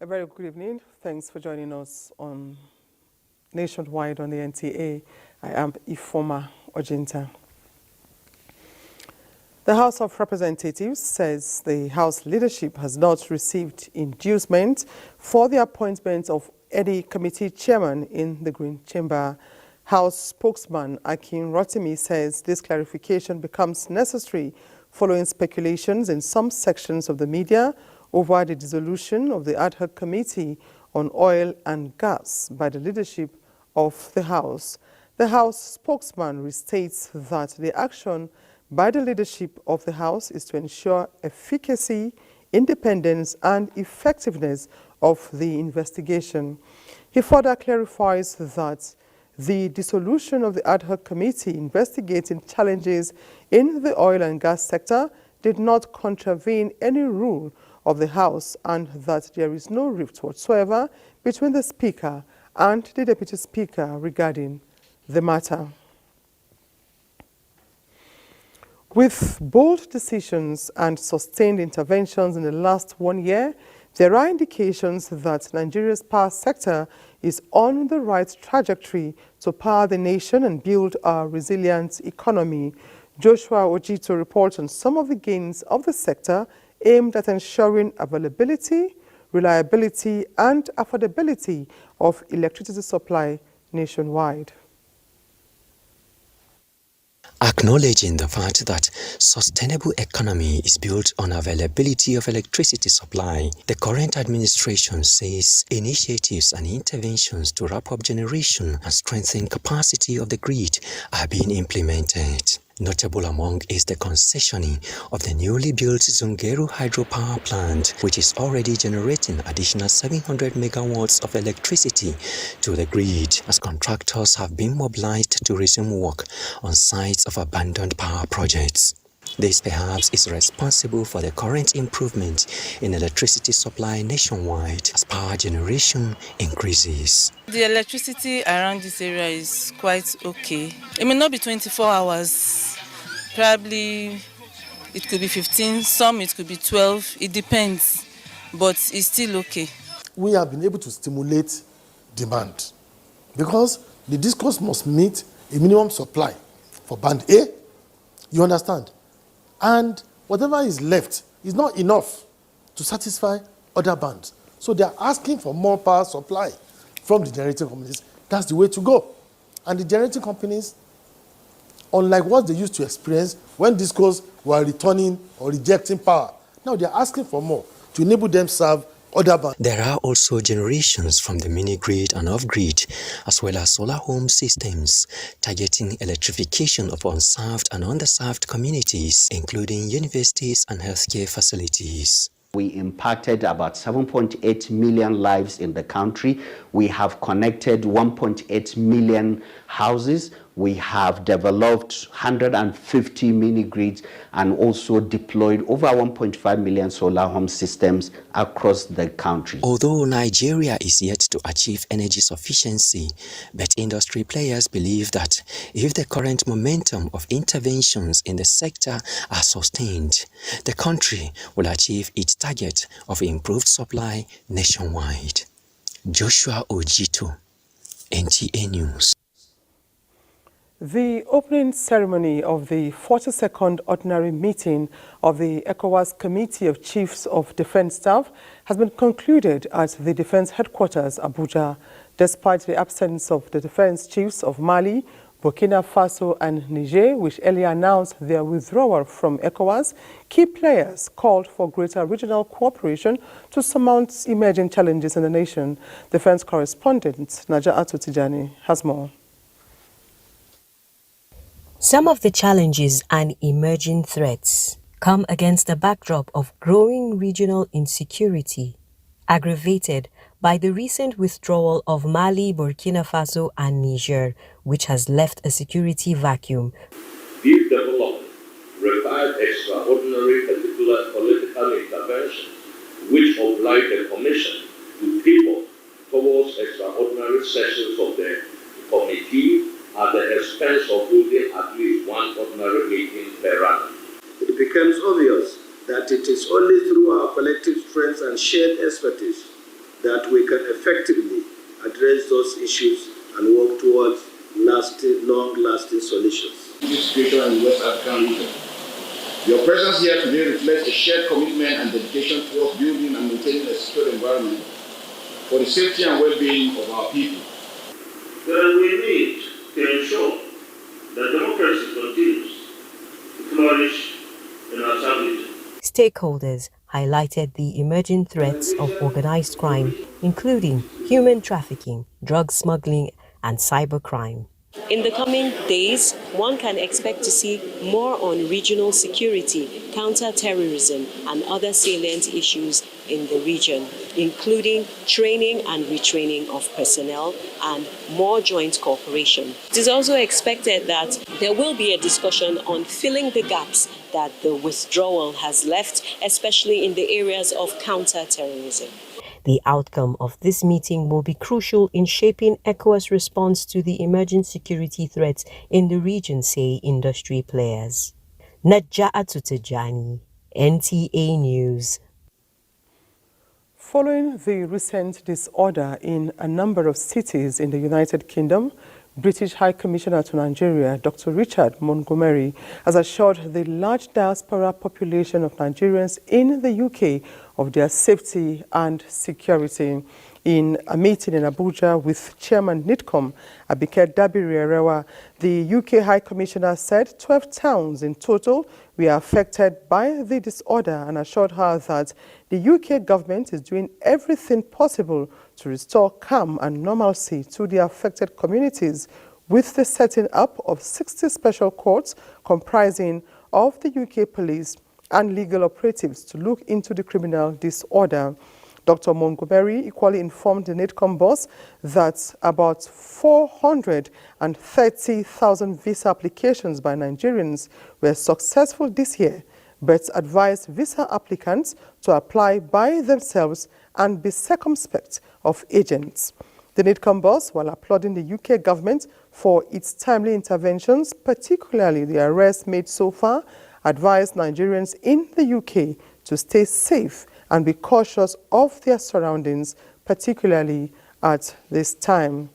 A very good evening. Thanks for joining us on Nationwide on the NTA. I am Ifoma Ojinta. The House of Representatives says the House leadership has not received inducement for the appointment of any committee chairman in the Green Chamber. House spokesman Akin Rotimi says this clarification becomes necessary following speculations in some sections of the media over the dissolution of the ad hoc committee on oil and gas by the leadership of the House. The House spokesman restates that the action by the leadership of the House is to ensure efficacy, independence, and effectiveness of the investigation. He further clarifies that the dissolution of the ad hoc committee investigating challenges in the oil and gas sector did not contravene any rule of the House and that there is no rift whatsoever between the Speaker and the Deputy Speaker regarding the matter. With bold decisions and sustained interventions in the last 1 year, there are indications that Nigeria's power sector is on the right trajectory to power the nation and build a resilient economy. Joshua Ojito reports on some of the gains of the sector aimed at ensuring availability, reliability, and affordability of electricity supply nationwide. Acknowledging the fact that sustainable economy is built on availability of electricity supply, the current administration says initiatives and interventions to ramp up generation and strengthen capacity of the grid are being implemented. Notable among is the concessioning of the newly built Zungeru hydropower plant, which is already generating additional 700 megawatts of electricity to the grid, as contractors have been mobilized to resume work on sites of abandoned power projects. This perhaps is responsible for the current improvement in electricity supply nationwide as power generation increases. The electricity around this area is quite okay. It may not be 24 hours, probably it could be 15, some it could be 12, it depends, but it's still okay. We have been able to stimulate demand because the discourse must meet a minimum supply for band A, you understand? And whatever is left is not enough to satisfy other bands. So they are asking for more power supply from the generating companies. That's the way to go. And the generating companies, unlike what they used to experience when discos were returning or rejecting power, now they are asking for more to enable them serve other bands. There are also generations from the mini-grid and off-grid, as well as solar home systems, targeting electrification of unserved and underserved communities, including universities and healthcare facilities. We impacted about 7.8 million lives in the country. We have connected 1.8 million houses. We have developed 150 mini-grids and also deployed over 1.5 million solar home systems across the country. Although Nigeria is yet to achieve energy sufficiency, but industry players believe that if the current momentum of interventions in the sector are sustained, the country will achieve its target of improved supply nationwide. Joshua Ojito, NTA News. The opening ceremony of the 42nd Ordinary Meeting of the ECOWAS Committee of Chiefs of Defense Staff has been concluded at the Defense Headquarters, Abuja. Despite the absence of the Defense Chiefs of Mali, Burkina Faso and Niger, which earlier announced their withdrawal from ECOWAS, key players called for greater regional cooperation to surmount emerging challenges in the nation. Defense correspondent Naja'atu Tijani has more. Some of the challenges and emerging threats come against the backdrop of growing regional insecurity, aggravated by the recent withdrawal of Mali, Burkina Faso and Niger, which has left a security vacuum. This development required extraordinary political intervention, which obliged the Commission to pivot towards extraordinary sessions of the committee at the expense of holding at least one ordinary meeting per annum. It becomes obvious that it is only through our collective strengths and shared expertise that we can effectively address those issues and work towards long-lasting solutions. This situation in the West African region. Your presence here today reflects a shared commitment and dedication towards building and maintaining a secure environment for the safety and well-being of our people. Then we need to ensure that democracy continues to flourish in our region. Stakeholders highlighted the emerging threats of organized crime, including human trafficking, drug smuggling, and cybercrime. In the coming days, one can expect to see more on regional security, counter-terrorism, and other salient issues in the region, including training and retraining of personnel and more joint cooperation. It is also expected that there will be a discussion on filling the gaps that the withdrawal has left, especially in the areas of counter-terrorism. The outcome of this meeting will be crucial in shaping ECOWAS' response to the emerging security threats in the region, say industry players. Naja'atu Tijani, NTA News. Following the recent disorder in a number of cities in the United Kingdom, British High Commissioner to Nigeria, Dr. Richard Montgomery, has assured the large diaspora population of Nigerians in the UK of their safety and security. In a meeting in Abuja with Chairman NITCOM, Abike Dabiri-Erewa, the UK High Commissioner said 12 towns in total were affected by the disorder and assured her that the UK government is doing everything possible to restore calm and normalcy to the affected communities with the setting up of 60 special courts comprising of the UK police and legal operatives to look into the criminal disorder. Dr. Montgomery equally informed the NITCOM boss that about 430,000 visa applications by Nigerians were successful this year, but advised visa applicants to apply by themselves and be circumspect of agents. The NITCOM boss, while applauding the UK government for its timely interventions, particularly the arrests made so far, advised Nigerians in the UK to stay safe and be cautious of their surroundings, particularly at this time.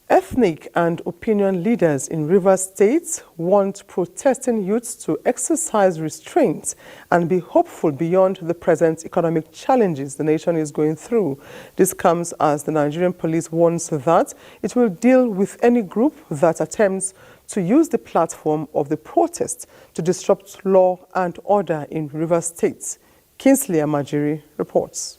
Ethnic and opinion leaders in Rivers State want protesting youths to exercise restraint and be hopeful beyond the present economic challenges the nation is going through. This comes as the Nigerian police warns that it will deal with any group that attempts to use the platform of the protest to disrupt law and order in Rivers State. Kingsley Amajiri reports.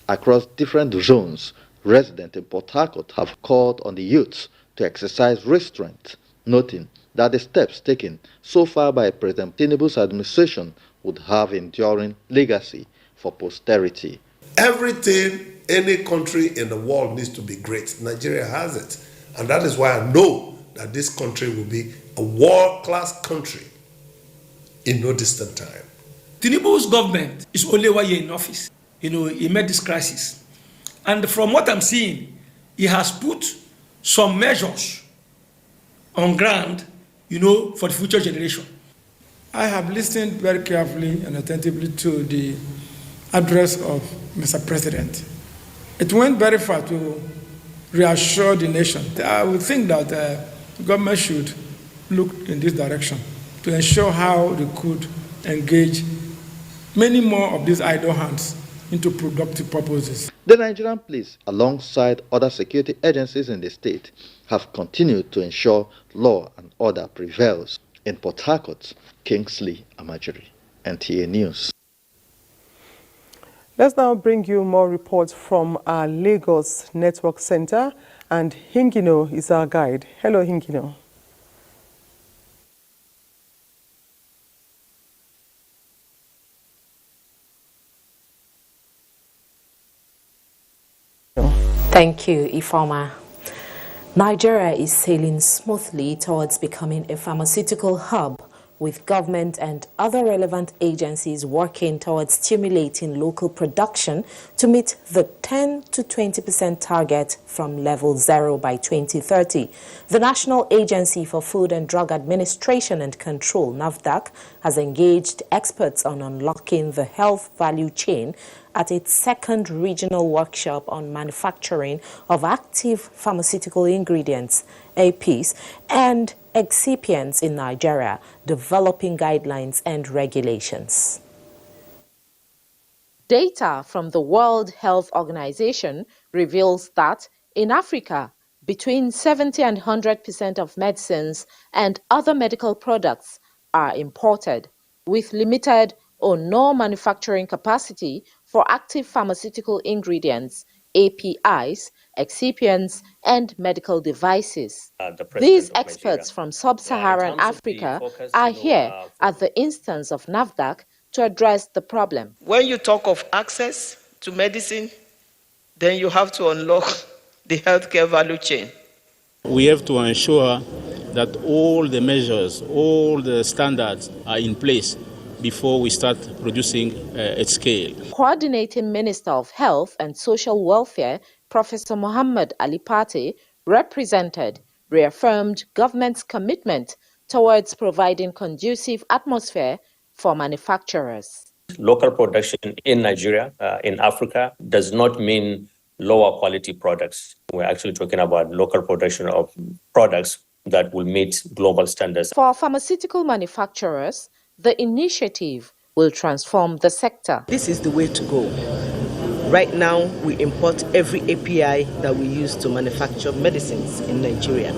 Across different zones, residents in Port Harcourt have called on the youths to exercise restraint, noting that the steps taken so far by President Tinubu's administration would have enduring legacy for posterity. Everything any country in the world needs to be great. Nigeria has it. And that is why I know that this country will be a world-class country in no distant time. Tinubu's government is only 1 year in office. He made this crisis. And from what I'm seeing, he has put some measures on ground, for the future generation. I have listened very carefully and attentively to the address of Mr. President. It went very far to reassure the nation. I would think that the government should look in this direction to ensure how they could engage many more of these idle hands into productive purposes. The Nigerian police, alongside other security agencies in the state, have continued to ensure law and order prevails. In Port Harcourt, Kingsley Amajiri, NTA News. Let's now bring you more reports from our Lagos Network Center, and Hingino is our guide. Hello, Hingino. Thank you, Ifoma. Nigeria is sailing smoothly towards becoming a pharmaceutical hub, with government and other relevant agencies working towards stimulating local production to meet the 10 to 20% target from level 0 by 2030. The National Agency for Food and Drug Administration and Control, NAFDAC, has engaged experts on unlocking the health value chain at its second regional workshop on manufacturing of active pharmaceutical ingredients, APs, and excipients in Nigeria, developing guidelines and regulations. Data from the World Health Organization reveals that in Africa, between 70 and 100% of medicines and other medical products are imported, with limited or no manufacturing capacity for active pharmaceutical ingredients, APIs, excipients, and medical devices. These experts from sub-Saharan Africa are here at the instance of NAFDAC to address the problem. When you talk of access to medicine, then you have to unlock the healthcare value chain. We have to ensure that all the measures, all the standards are in place before we start producing at scale. Coordinating Minister of Health and Social Welfare, Professor Muhammad Ali Pate, reaffirmed government's commitment towards providing conducive atmosphere for manufacturers. Local production in Nigeria, in Africa, does not mean lower quality products. We're actually talking about local production of products that will meet global standards. For pharmaceutical manufacturers, the initiative will transform the sector. This is the way to go. Right now, we import every API that we use to manufacture medicines in Nigeria.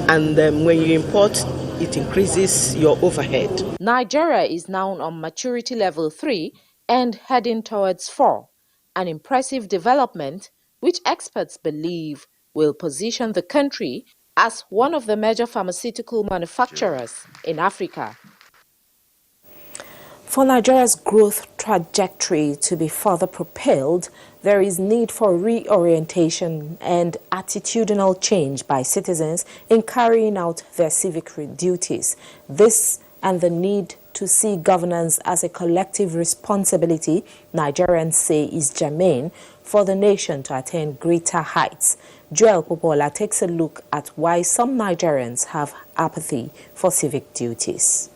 And when you import, it increases your overhead. Nigeria is now on maturity level 3 and heading towards 4, an impressive development which experts believe will position the country as one of the major pharmaceutical manufacturers in Africa. For Nigeria's growth trajectory to be further propelled, there is need for reorientation and attitudinal change by citizens in carrying out their civic duties. This and the need to see governance as a collective responsibility, Nigerians say, is germane for the nation to attain greater heights. Joel Popola takes a look at why some Nigerians have apathy for civic duties.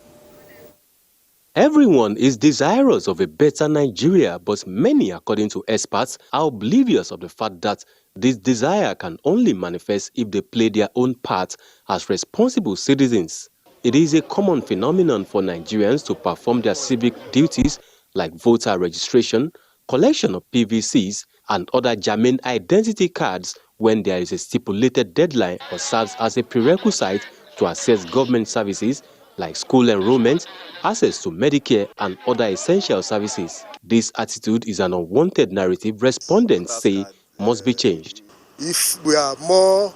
Everyone is desirous of a better Nigeria, but many, according to experts, are oblivious of the fact that this desire can only manifest if they play their own part as responsible citizens. It is a common phenomenon for Nigerians to perform their civic duties like voter registration, collection of PVCs, and other germane identity cards when there is a stipulated deadline or serves as a prerequisite to access government services like school enrollment, access to Medicare, and other essential services. This attitude is an unwanted narrative respondents say must be changed. If we are more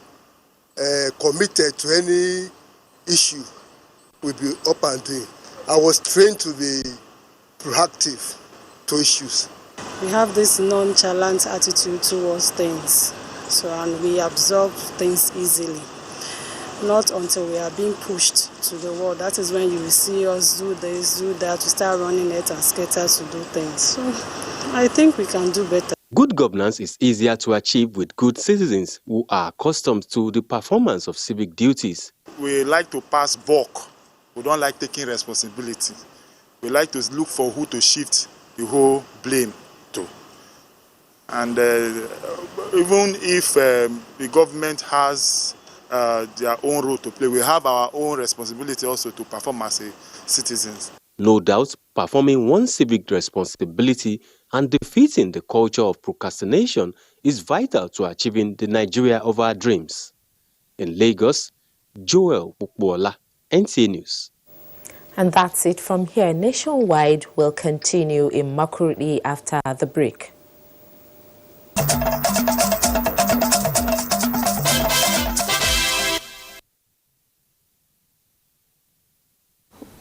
committed to any issue, we'll be up and doing. I was trained to be proactive to issues. We have this nonchalant attitude towards things, and we absorb things easily. Not until we are being pushed to the wall. That is when you will see us do this, do that, to start running it and scatter to do things. So I think we can do better. Good governance is easier to achieve with good citizens who are accustomed to the performance of civic duties. We like to pass buck. We don't like taking responsibility. We like to look for who to shift the whole blame to. And even if the government has their own role to play, we have our own responsibility also to perform as citizens. No doubt, performing one's civic responsibility and defeating the culture of procrastination is vital to achieving the Nigeria of our dreams. In Lagos, Joel Bukbola, NTA News. And that's it from here. Nationwide will continue immaculately after the break.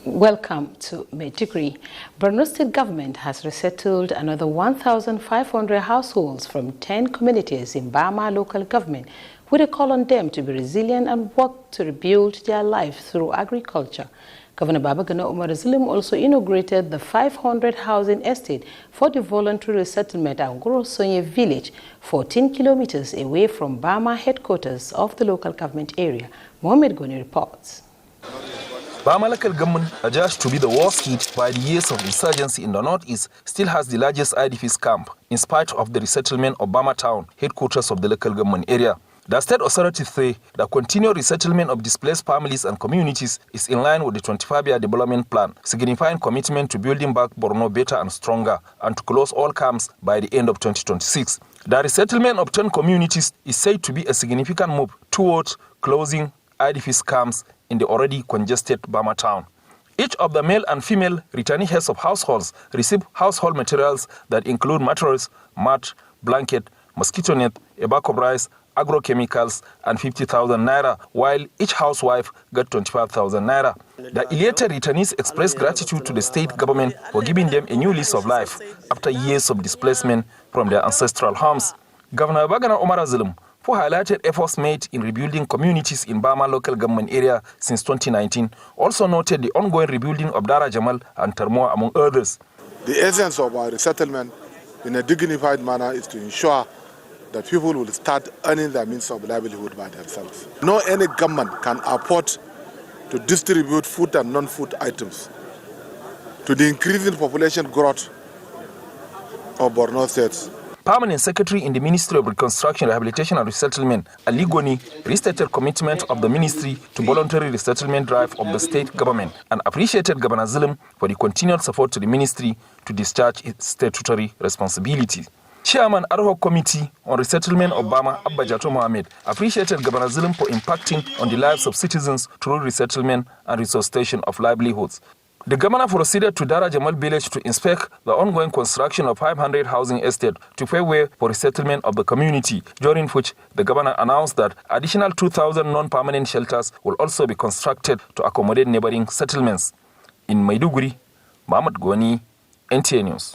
Welcome to Maiduguri. Borno State government has resettled another 1,500 households from 10 communities in Bama local government, with a call on them to be resilient and work to rebuild their life through agriculture. Governor Babagana Umar Zulum also inaugurated the 500 housing estate for the voluntary resettlement at Gorosonye village, 14 kilometers away from Bama headquarters of the local government area. Mohamed Goni reports. Bama local government, adjudged to be the worst hit by the years of insurgency in the northeast, still has the largest IDPs camp, in spite of the resettlement of Bama town, headquarters of the local government area. The state authorities say the continued resettlement of displaced families and communities is in line with the 25-year development plan, signifying commitment to building back Borno better and stronger, and to close all camps by the end of 2026. The resettlement of 10 communities is said to be a significant move towards closing IDPs camps in the already congested Bama town. Each of the male and female returning heads of households receive household materials that include mattress, mat, blanket, mosquito net, a bag of rice, agrochemicals, and 50,000 naira, while each housewife got 25,000 naira. The elated returnees expressed gratitude to the state government for giving them a new lease of life after years of displacement from their ancestral homes. Governor Bagana Omar Azulum, who highlighted efforts made in rebuilding communities in Bama local government area since 2019, also noted the ongoing rebuilding of Dara Jamal and Termoa, among others. The essence of our resettlement in a dignified manner is to ensure that people will start earning their means of livelihood by themselves. No any government can afford to distribute food and non-food items to the increasing population growth of Borno State. Permanent Secretary in the Ministry of Reconstruction, Rehabilitation and Resettlement, Ali Goni, restated commitment of the ministry to voluntary resettlement drive of the state government and appreciated Governor Zulum for the continued support to the ministry to discharge its statutory responsibilities. Chairman Ad hoc Committee on Resettlement of Bama, Abba Jato Mohamed, appreciated Governor Zulum for impacting on the lives of citizens through resettlement and resuscitation of livelihoods. The governor proceeded to Dara Jamal village to inspect the ongoing construction of 500 housing estate to pave way for resettlement of the community, during which the governor announced that additional 2,000 non-permanent shelters will also be constructed to accommodate neighboring settlements. In Maiduguri, Mohamed Goni, NTA News.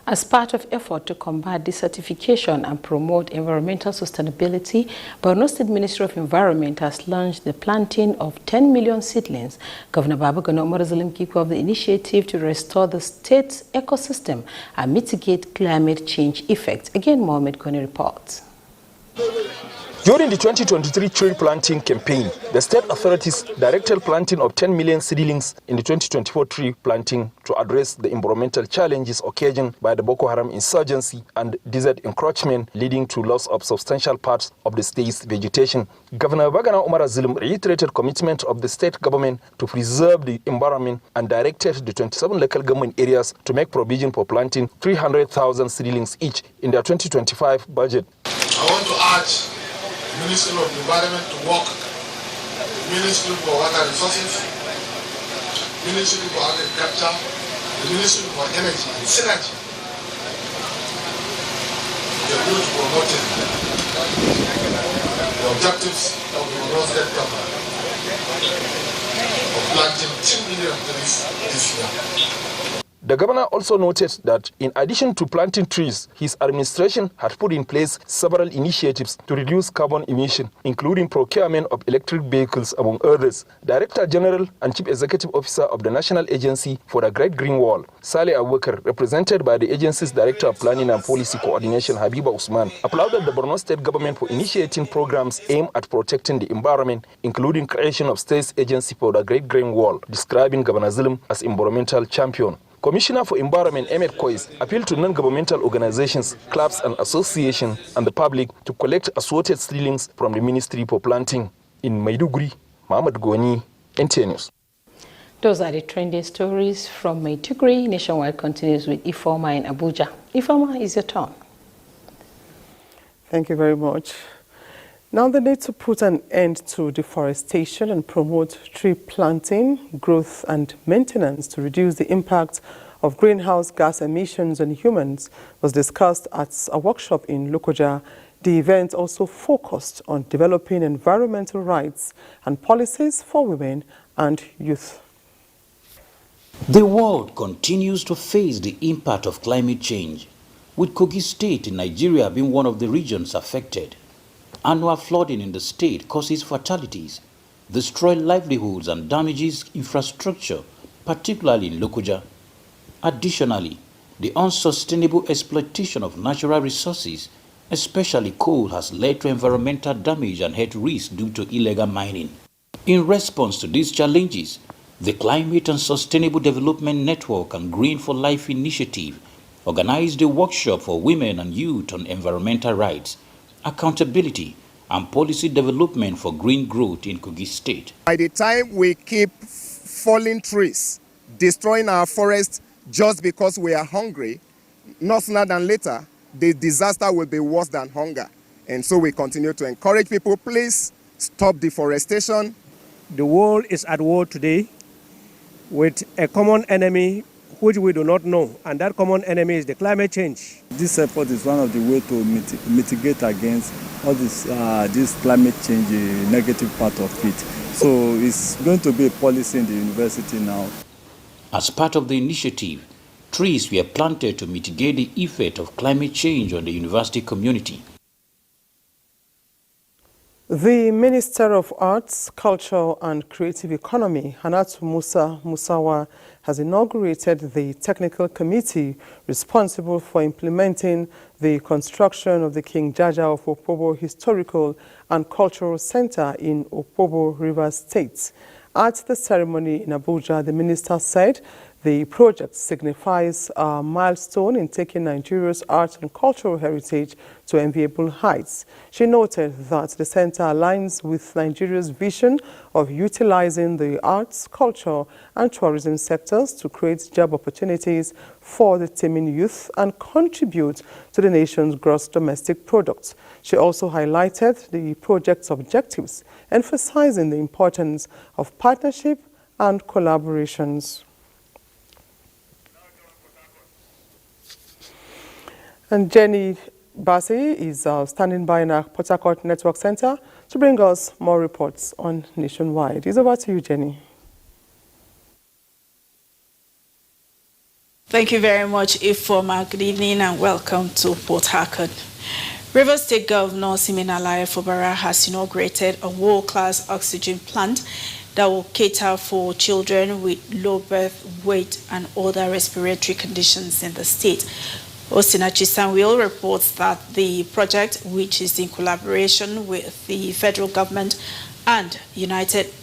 As part of effort to combat desertification and promote environmental sustainability, Borno State Ministry of Environment has launched the planting of 10 million seedlings. Governor Babagana Umar Zulum kicked off the initiative to restore the state's ecosystem and mitigate climate change effects. Again, Mohamed Kone reports. During the 2023 tree planting campaign, the state authorities directed planting of 10 million seedlings in the 2024 tree planting to address the environmental challenges occasioned by the Boko Haram insurgency and desert encroachment, leading to loss of substantial parts of the state's vegetation. Governor Bagana Umar Zulum reiterated commitment of the state government to preserve the environment and directed the 27 local government areas to make provision for planting 300,000 seedlings each in their 2025 budget. I want to urge the Ministry of Environment to work, the Ministry for Water Resources, the Ministry for Agriculture, the Ministry for Energy and Synergy. They are going to promote the objectives of the Borno State government of planting 10 million trees this year. The governor also noted that in addition to planting trees, his administration had put in place several initiatives to reduce carbon emission, including procurement of electric vehicles, among others. Director General and Chief Executive Officer of the National Agency for the Great Green Wall, Saleh Abubakar, represented by the agency's Director of Planning and Policy Coordination, Habiba Usman, applauded the Borno State government for initiating programs aimed at protecting the environment, including creation of State's Agency for the Great Green Wall, describing Governor Zulum as environmental champion. Commissioner for Environment Ahmed Kois appealed to non-governmental organizations, clubs and associations and the public to collect assorted seedlings from the Ministry for Planting. In Maiduguri, Mohamed Goni, NTA News. Those are the trending stories from Maiduguri. Nationwide continues with Ifeoma in Abuja. Ifeoma, is your turn. Thank you very much. Now the need to put an end to deforestation and promote tree planting, growth and maintenance to reduce the impact of greenhouse gas emissions on humans was discussed at a workshop in Lokoja. The event also focused on developing environmental rights and policies for women and youth. The world continues to face the impact of climate change, with Kogi State in Nigeria being one of the regions affected. Annual flooding in the state causes fatalities, destroys livelihoods and damages infrastructure, particularly in Lokoja. Additionally, the unsustainable exploitation of natural resources, especially coal, has led to environmental damage and health risks due to illegal mining. In response to these challenges, the Climate and Sustainable Development Network and Green for Life Initiative organized a workshop for women and youth on environmental rights, accountability, and policy development for green growth in Kogi State. By the time we keep falling trees, destroying our forests just because we are hungry, no sooner than later, the disaster will be worse than hunger. And so we continue to encourage people, please stop deforestation. The world is at war today with a common enemy which we do not know, and that common enemy is the climate change. This effort is one of the ways to mitigate against all this climate change negative part of it. So it's going to be a policy in the university now. As part of the initiative, trees were planted to mitigate the effect of climate change on the university community. The Minister of Arts, Culture and Creative Economy, Hannatu Musa Musawa, has inaugurated the technical committee responsible for implementing the construction of the King Jaja of Opobo Historical and Cultural Center in Opobo, Rivers State. At the ceremony in Abuja, the minister said the project signifies a milestone in taking Nigeria's art and cultural heritage to enviable heights. She noted that the center aligns with Nigeria's vision of utilizing the arts, culture, and tourism sectors to create job opportunities for the teeming youth and contribute to the nation's gross domestic product. She also highlighted the project's objectives, emphasizing the importance of partnership and collaborations. And Jenny Bassi is standing by in our Port Harcourt Network Center to bring us more reports on Nationwide. It's over to you, Jenny. Thank you very much, Ifeoma. Good evening and welcome to Port Harcourt. Rivers State Governor Siminalayi Fubara has inaugurated a world-class oxygen plant that will cater for children with low birth weight and other respiratory conditions in the state. Osinachi Sanwil reports that the project, which is in collaboration with the federal government and United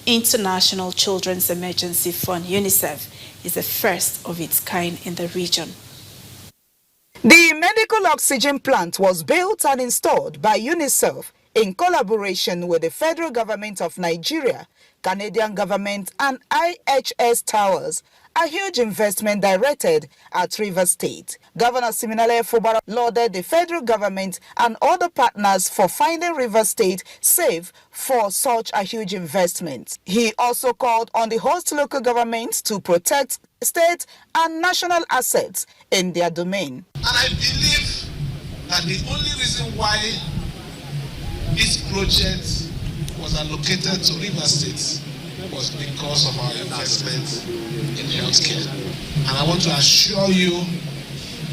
International Children's Emergency Fund, UNICEF, is the first of its kind in the region. The medical oxygen plant was built and installed by UNICEF in collaboration with the federal government of Nigeria, Canadian government, and IHS Towers, a huge investment directed at Rivers State. Governor Siminalayi Fubara lauded the federal government and other partners for finding Rivers State safe for such a huge investment. He also called on the host local governments to protect state and national assets in their domain. And I believe that the only reason why this project was allocated to Rivers State was because of our investment in healthcare. And I want to assure you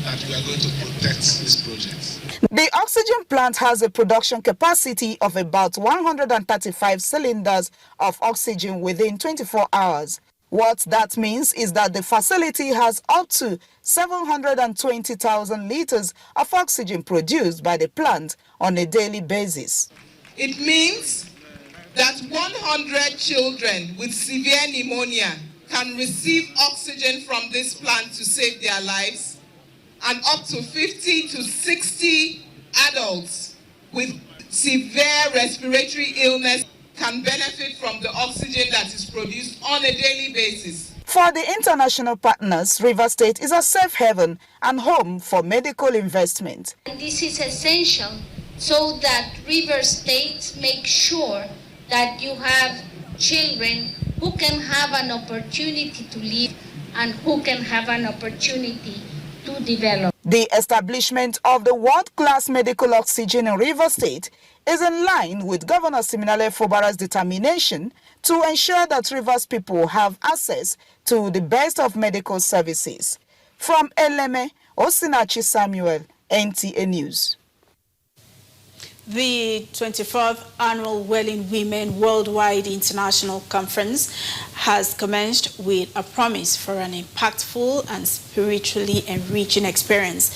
that we are going to protect this project. The oxygen plant has a production capacity of about 135 cylinders of oxygen within 24 hours. What that means is that the facility has up to 720,000 liters of oxygen produced by the plant on a daily basis. It means that 100 children with severe pneumonia can receive oxygen from this plant to save their lives, and up to 50 to 60 adults with severe respiratory illness can benefit from the oxygen that that is produced on a daily basis. For the international partners, Rivers State is a safe haven and home for medical investment. This is essential so that Rivers State makes sure that you have children who can have an opportunity to live and who can have an opportunity to develop. The establishment of the world-class medical oxygen in Rivers State is in line with Governor Siminalayi Fubara's determination to ensure that Rivers people have access to the best of medical services. From Eleme, Osinachi Samuel, NTA News. The 24th Annual Wailing Women Worldwide International Conference has commenced with a promise for an impactful and spiritually enriching experience.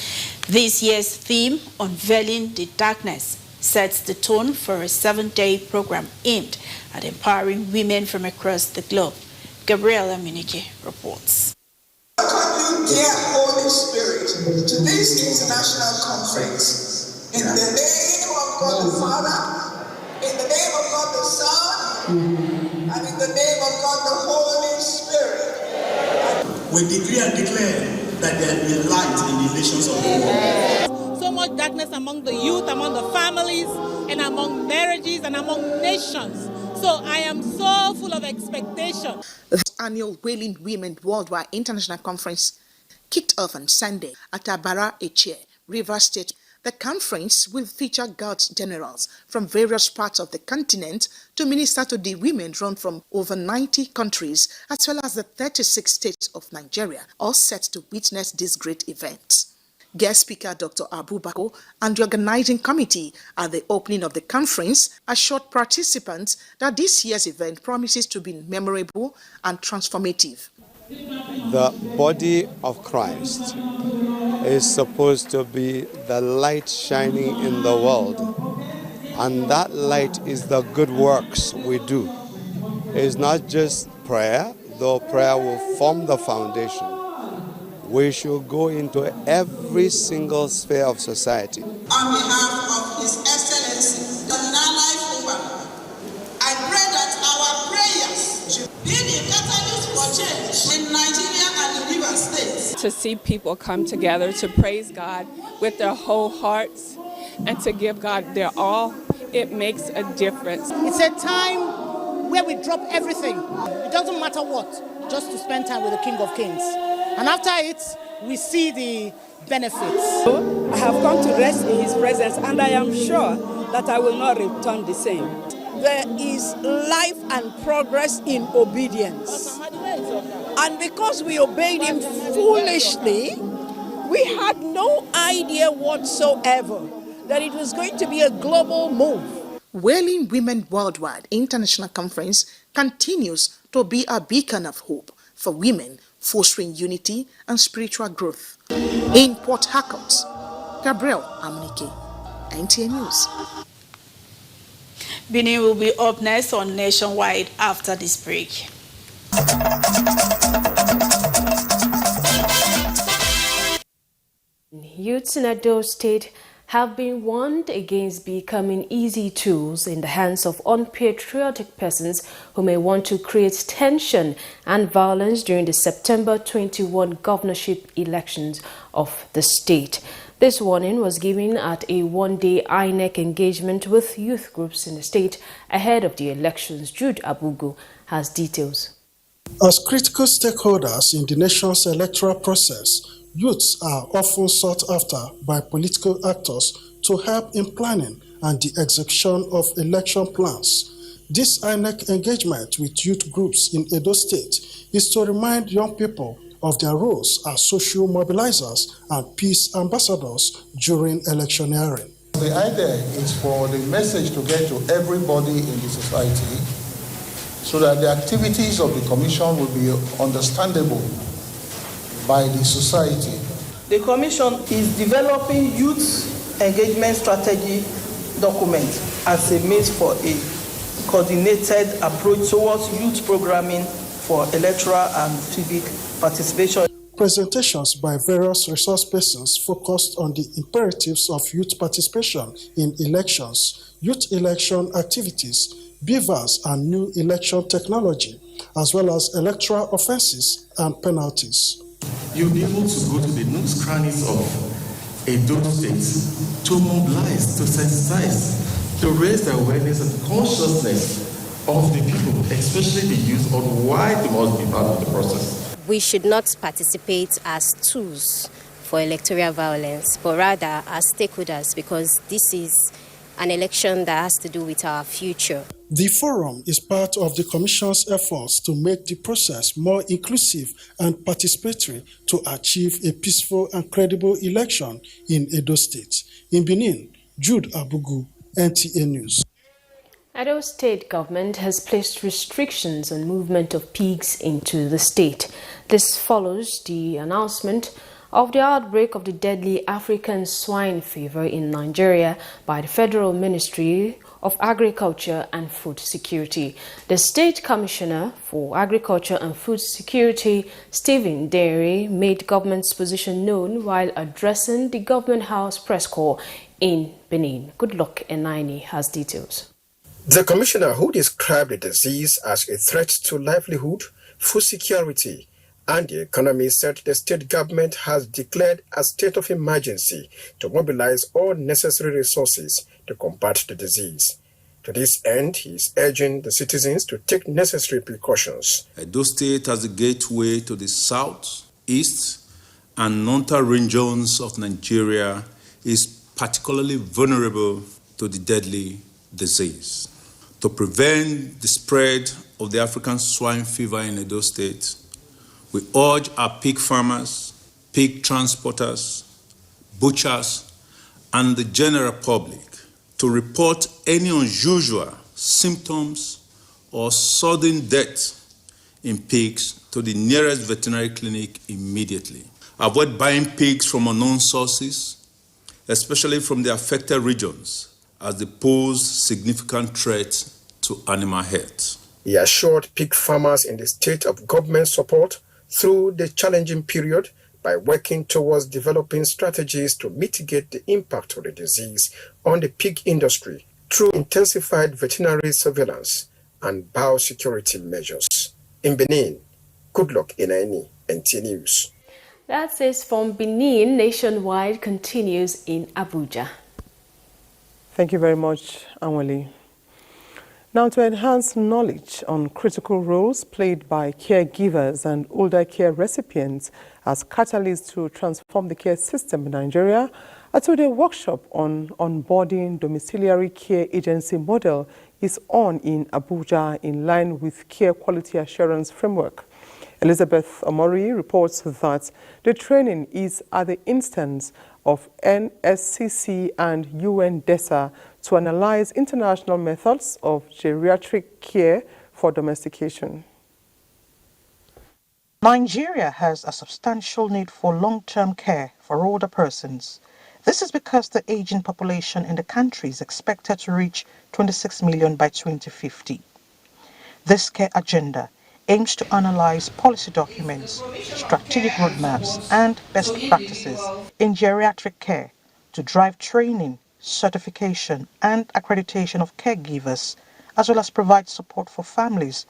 This year's theme, Unveiling the Darkness, sets the tone for a 7-day program aimed at empowering women from across the globe. Gabriela Munike reports. Welcome you, dear Holy Spirit, to this international conference. In the name of God the Father, in the name of God the Son, and in the name of God the Holy Spirit. We decree and declare that there will be light in the nations of the world. So much darkness among the youth, among the families, and among marriages, and among nations. So I am so full of expectation. The annual Wailing Women Worldwide International Conference kicked off on Sunday at Abara Eche, Rivers State. The conference will feature God's generals from various parts of the continent to minister to the women drawn from over 90 countries, as well as the 36 states of Nigeria, all set to witness this great event. Guest speaker Dr. Abubakar and the organizing committee at the opening of the conference assured participants that this year's event promises to be memorable and transformative. The body of Christ is supposed to be the light shining in the world, and that light is the good works we do. It's not just prayer, though prayer will form the foundation. We should go into every single sphere of society. On behalf of His Excellency, Nana Fubara, I pray that our prayers should be the catalyst for change in Nigeria and the Rivers State. To see people come together to praise God with their whole hearts and to give God their all, it makes a difference. It's a time where we drop everything. It doesn't matter what, just to spend time with the King of Kings. And after it, we see the benefits. I have come to rest in His presence, and I am sure that I will not return the same. There is life and progress in obedience. And because we obeyed Him foolishly, we had no idea whatsoever that it was going to be a global move. Wailing Women Worldwide International Conference continues to be a beacon of hope for women, fostering unity and spiritual growth. In Port Harcourt, Gabriel Amunike, NTA News. Benin will be up next on Nationwide after this break. Youths in Edo State have been warned against becoming easy tools in the hands of unpatriotic persons who may want to create tension and violence during the September 21 governorship elections of the state. This warning was given at a one-day INEC engagement with youth groups in the state ahead of the elections. Jude Abugu has details. As critical stakeholders in the nation's electoral process, youths are often sought after by political actors to help in planning and the execution of election plans. This INEC engagement with youth groups in Edo State is to remind young people of their roles as social mobilizers and peace ambassadors during electioneering. The idea is for the message to get to everybody in the society so that the activities of the Commission will be understandable by the society. The Commission is developing youth engagement strategy document as a means for a coordinated approach towards youth programming for electoral and civic participation. Presentations by various resource persons focused on the imperatives of youth participation in elections, youth election activities, beavers and new election technology, as well as electoral offences and penalties. You'll be able to go to the nooks crannies of Edo State to mobilize, to sensitize, to raise the awareness and consciousness of the people, especially the youth, on why they must be part of the process. We should not participate as tools for electoral violence, but rather as stakeholders, because this is an election that has to do with our future. The forum is part of the Commission's efforts to make the process more inclusive and participatory to achieve a peaceful and credible election in Edo State. In Benin, Jude Abugu, NTA News. Edo State government has placed restrictions on movement of pigs into the state. This follows the announcement of the outbreak of the deadly African swine fever in Nigeria by the Federal Ministry of Agriculture and Food Security. The State Commissioner for Agriculture and Food Security, Stephen Derry, made government's position known while addressing the Government House press corps in Benin. Goodluck Enaini has details. The commissioner, who described the disease as a threat to livelihood, food security, and the economy, said the state government has declared a state of emergency to mobilize all necessary resources to combat the disease. To this end, he is urging the citizens to take necessary precautions. Edo State, as a gateway to the south, east, and northern regions of Nigeria, is particularly vulnerable to the deadly disease. To prevent the spread of the African swine fever in Edo State, we urge our pig farmers, pig transporters, butchers, and the general public to report any unusual symptoms or sudden death in pigs to the nearest veterinary clinic immediately. Avoid buying pigs from unknown sources, especially from the affected regions, as they pose significant threat to animal health. He assured pig farmers in the state of government support through the challenging period by working towards developing strategies to mitigate the impact of the disease on the pig industry through intensified veterinary surveillance and biosecurity measures. In Benin, Goodluck Enaini, NTA News. That says from Benin, Nationwide continues in Abuja. Thank you very much, Anwali. Now, to enhance knowledge on critical roles played by caregivers and older care recipients as catalysts to transform the care system in Nigeria, a two-day workshop on onboarding domiciliary care agency model is on in Abuja in line with care quality assurance framework. Elizabeth Omori reports that the training is at the instance of NSCC and UNDESA to analyze international methods of geriatric care for domestication. Nigeria has a substantial need for long-term care for older persons. This is because the aging population in the country is expected to reach 26 million by 2050. This care agenda aims to analyze policy documents, strategic roadmaps, and best practices in geriatric care to drive training, certification, and accreditation of caregivers, as well as provide support for families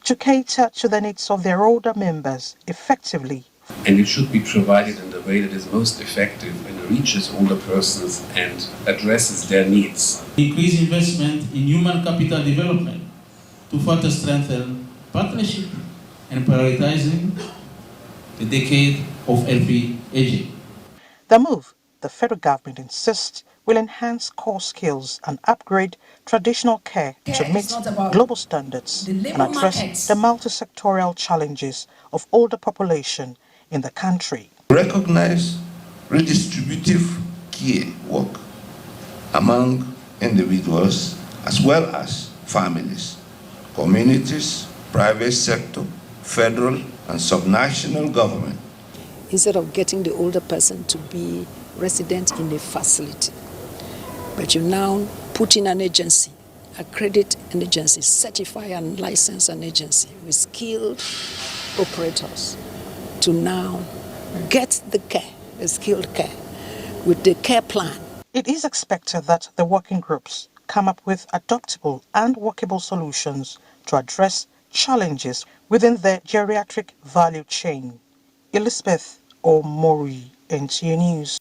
to cater to the needs of their older members effectively. And it should be provided in the way that is most effective and reaches older persons and addresses their needs. Increase investment in human capital development to further strengthen partnership and prioritizing the decade of healthy aging. The move, the federal government insists, will enhance core skills and upgrade traditional care to meet global standards and address the multi-sectorial challenges of older population in the country. Recognize redistributive care work among individuals as well as families, communities, private sector, federal and subnational government. Instead of getting the older person to be resident in a facility, but you now put in an agency, accredit an agency, certify and license an agency with skilled operators to now get the care, the skilled care, with the care plan. It is expected that the working groups come up with adoptable and workable solutions to address challenges within their geriatric value chain. Elizabeth Omori, NTA News.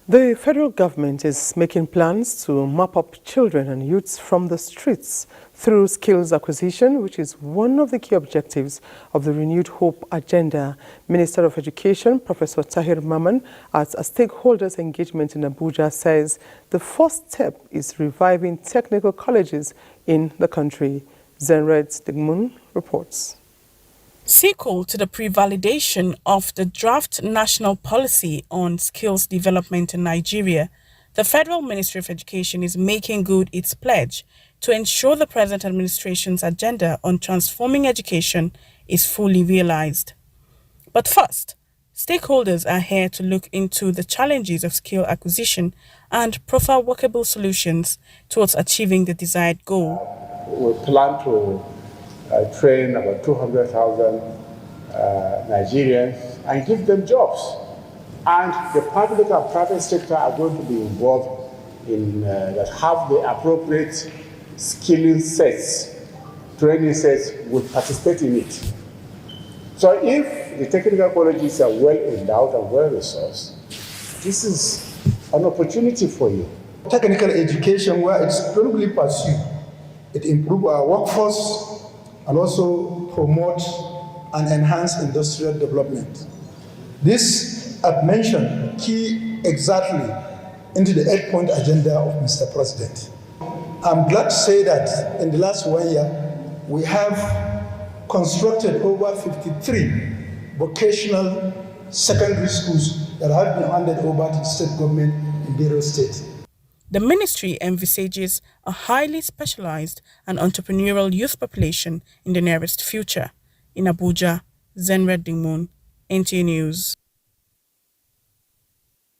The federal government is making plans to mop up children and youths from the streets through skills acquisition, which is one of the key objectives of the Renewed Hope Agenda. Minister of Education, Professor Tahir Maman, at a stakeholders engagement in Abuja, says the first step is reviving technical colleges in the country. Zenred Stigmun reports. Sequel to the pre-validation of the draft national policy on skills development in Nigeria, the Federal Ministry of Education is making good its pledge to ensure the present administration's agenda on transforming education is fully realized. But first, stakeholders are here to look into the challenges of skill acquisition and profile workable solutions towards achieving the desired goal. We plan to train about 200,000 Nigerians and give them jobs. And the public and private sector are going to be involved in that have the appropriate skilling sets, training sets, will participate in it. So if the technical colleges are well endowed and well resourced, this is an opportunity for you. Technical education, where it's globally pursued, it improves our workforce and also promote and enhance industrial development. This, I've mentioned, key exactly into the 8-point agenda of Mr. President. I'm glad to say that in the last 1 year, we have constructed over 53 vocational secondary schools that have been handed over to the state government in Edo State. The ministry envisages a highly specialized and entrepreneurial youth population in the nearest future. In Abuja, Zenred Dingmun, NTA News.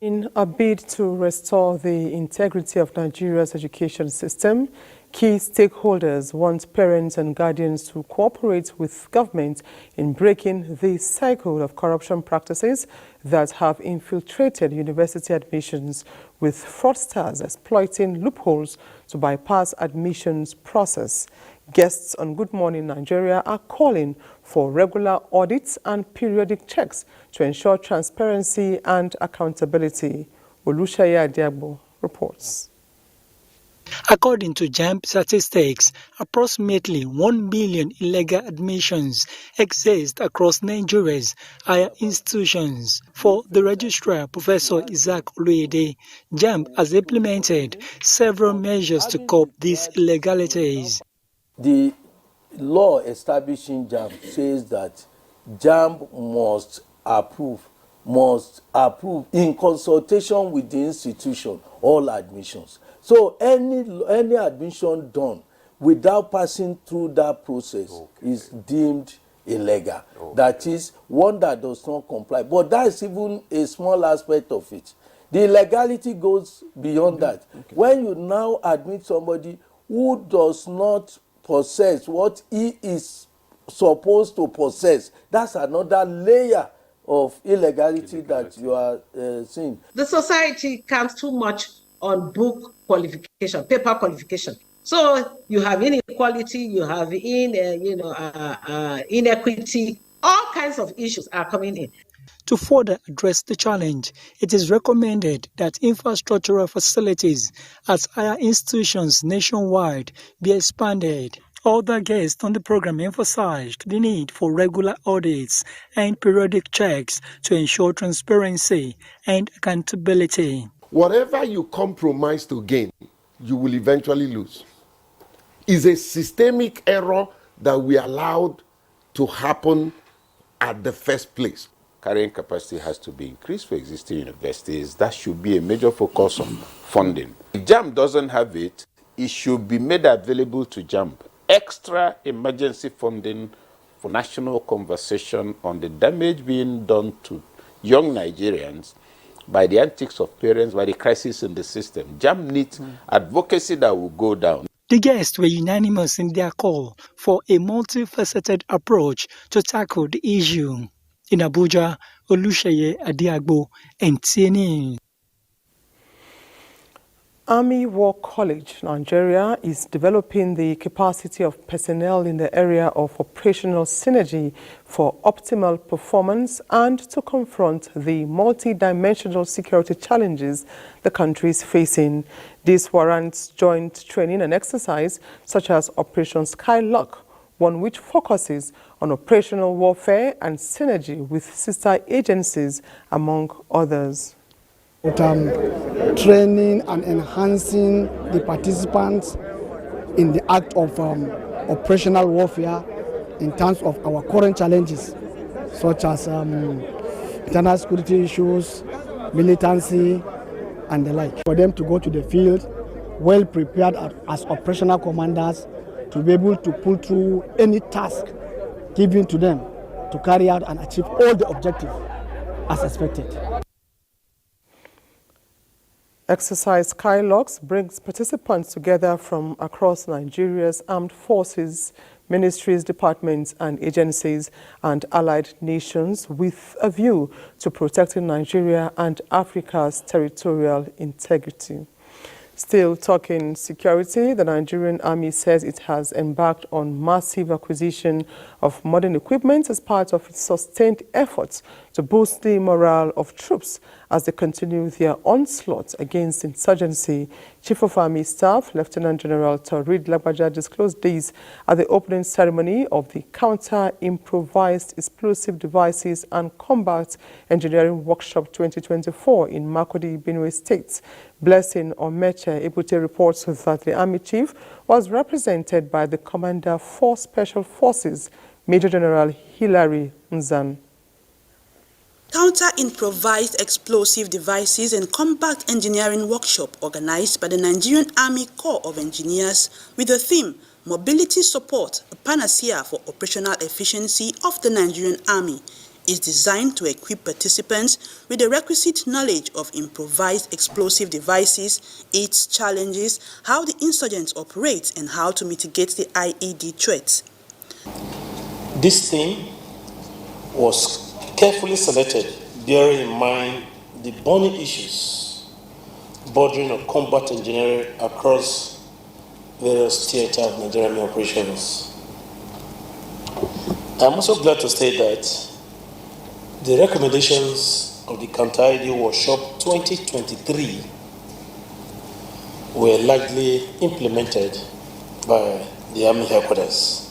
In a bid to restore the integrity of Nigeria's education system, key stakeholders want parents and guardians to cooperate with government in breaking the cycle of corruption practices that have infiltrated university admissions, with fraudsters exploiting loopholes to bypass admissions process. Guests on Good Morning Nigeria are calling for regular audits and periodic checks to ensure transparency and accountability. Olushaya Diagbo reports. According to JAMB statistics, approximately 1 million illegal admissions exist across Nigeria's higher institutions. For the registrar, Professor Isaac Oluyede, JAMB has implemented several measures to curb these illegalities. The law establishing JAMB says that JAMB must approve in consultation with the institution all admissions. So any admission done without passing through that process is deemed illegal. That is one that does not comply. But that is even a small aspect of it. The illegality goes beyond that. When you now admit somebody who does not possess what he is supposed to possess, that's another layer of illegality that you are seeing. The society counts too much on book qualification, paper qualification. So you have inequality, you have inequity, all kinds of issues are coming in. To further address the challenge, it is recommended that infrastructural facilities at higher institutions nationwide be expanded. Other guests on the program emphasized the need for regular audits and periodic checks to ensure transparency and accountability. Whatever you compromise to gain, you will eventually lose. It's a systemic error that we allowed to happen at the first place. Carrying capacity has to be increased for existing universities. That should be a major focus of funding. If JAMB doesn't have it, it should be made available to JAMB. Extra emergency funding for national conversation on the damage being done to young Nigerians by the antics of parents, by the crisis in the system. JAMB needs advocacy that will go down. The guests were unanimous in their call for a multifaceted approach to tackle the issue. In Abuja, Olusheye Adiagbo, NTA. Army War College, Nigeria, is developing the capacity of personnel in the area of operational synergy for optimal performance and to confront the multi-dimensional security challenges the country is facing. This warrants joint training and exercise such as Operation Skylark, one which focuses on operational warfare and synergy with sister agencies, among others. Training and enhancing the participants in the act of operational warfare in terms of our current challenges, such as internal security issues, militancy, and the like. For them to go to the field well prepared as operational commanders to be able to pull through any task given to them to carry out and achieve all the objectives as expected. Exercise Skylarks brings participants together from across Nigeria's armed forces, ministries, departments and agencies and allied nations with a view to protecting Nigeria and Africa's territorial integrity. Still talking security, the Nigerian Army says it has embarked on massive acquisition of modern equipment as part of its sustained efforts to boost the morale of troops as they continue their onslaught against insurgency. Chief of Army Staff, Lieutenant General Taurid Lagbaja, disclosed this at the opening ceremony of the Counter-Improvised Explosive Devices and Combat Engineering Workshop 2024 in Makurdi, Benue State. Blessing Omeche Ebute reports that the Army Chief was represented by the Commander for Special Forces, Major General Hilary Nzan. Counter-Improvised Explosive Devices and Combat Engineering Workshop organized by the Nigerian Army Corps of Engineers with the theme Mobility Support, a Panacea for Operational Efficiency of the Nigerian Army, is designed to equip participants with the requisite knowledge of improvised explosive devices, its challenges, how the insurgents operate, and how to mitigate the IED threats. This theme was carefully selected, bearing in mind the burning issues bordering on combat engineering across various theaters of Nigerian operations. I'm also glad to state that the recommendations of the Counter-IED Workshop 2023 were largely implemented by the Army Headquarters.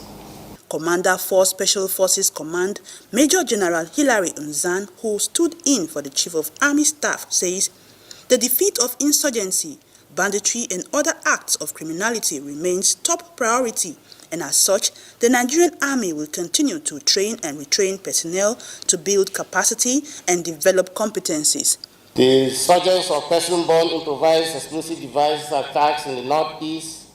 Commander for Special Forces Command, Major General Hilary Nzan, who stood in for the Chief of Army Staff, says the defeat of insurgency, banditry and other acts of criminality remains top priority, and as such, the Nigerian Army will continue to train and retrain personnel to build capacity and develop competencies. The surgence of person-borne improvised explosive device attacks in the northeast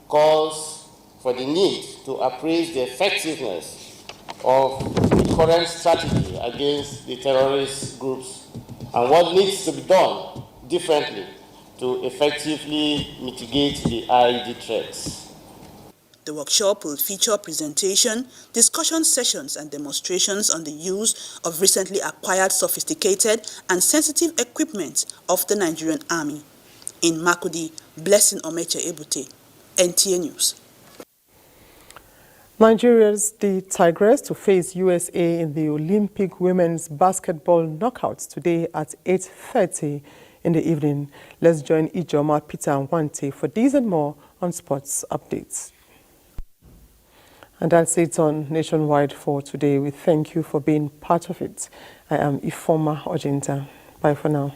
calls for the need to appraise the effectiveness of the current strategy against the terrorist groups and what needs to be done differently to effectively mitigate the IED threats. The workshop will feature presentation, discussion sessions and demonstrations on the use of recently acquired sophisticated and sensitive equipment of the Nigerian Army. In Makurdi, Blessing Omeche Ebute, NTA News. Nigeria's the Tigress to face USA in the Olympic women's basketball knockouts today at 8:30 in the evening. Let's join Ijoma, Peter and Wante for these and more on sports updates. And that's it on Nationwide for today. We thank you for being part of it. I am Ifoma Ojinta. Bye for now.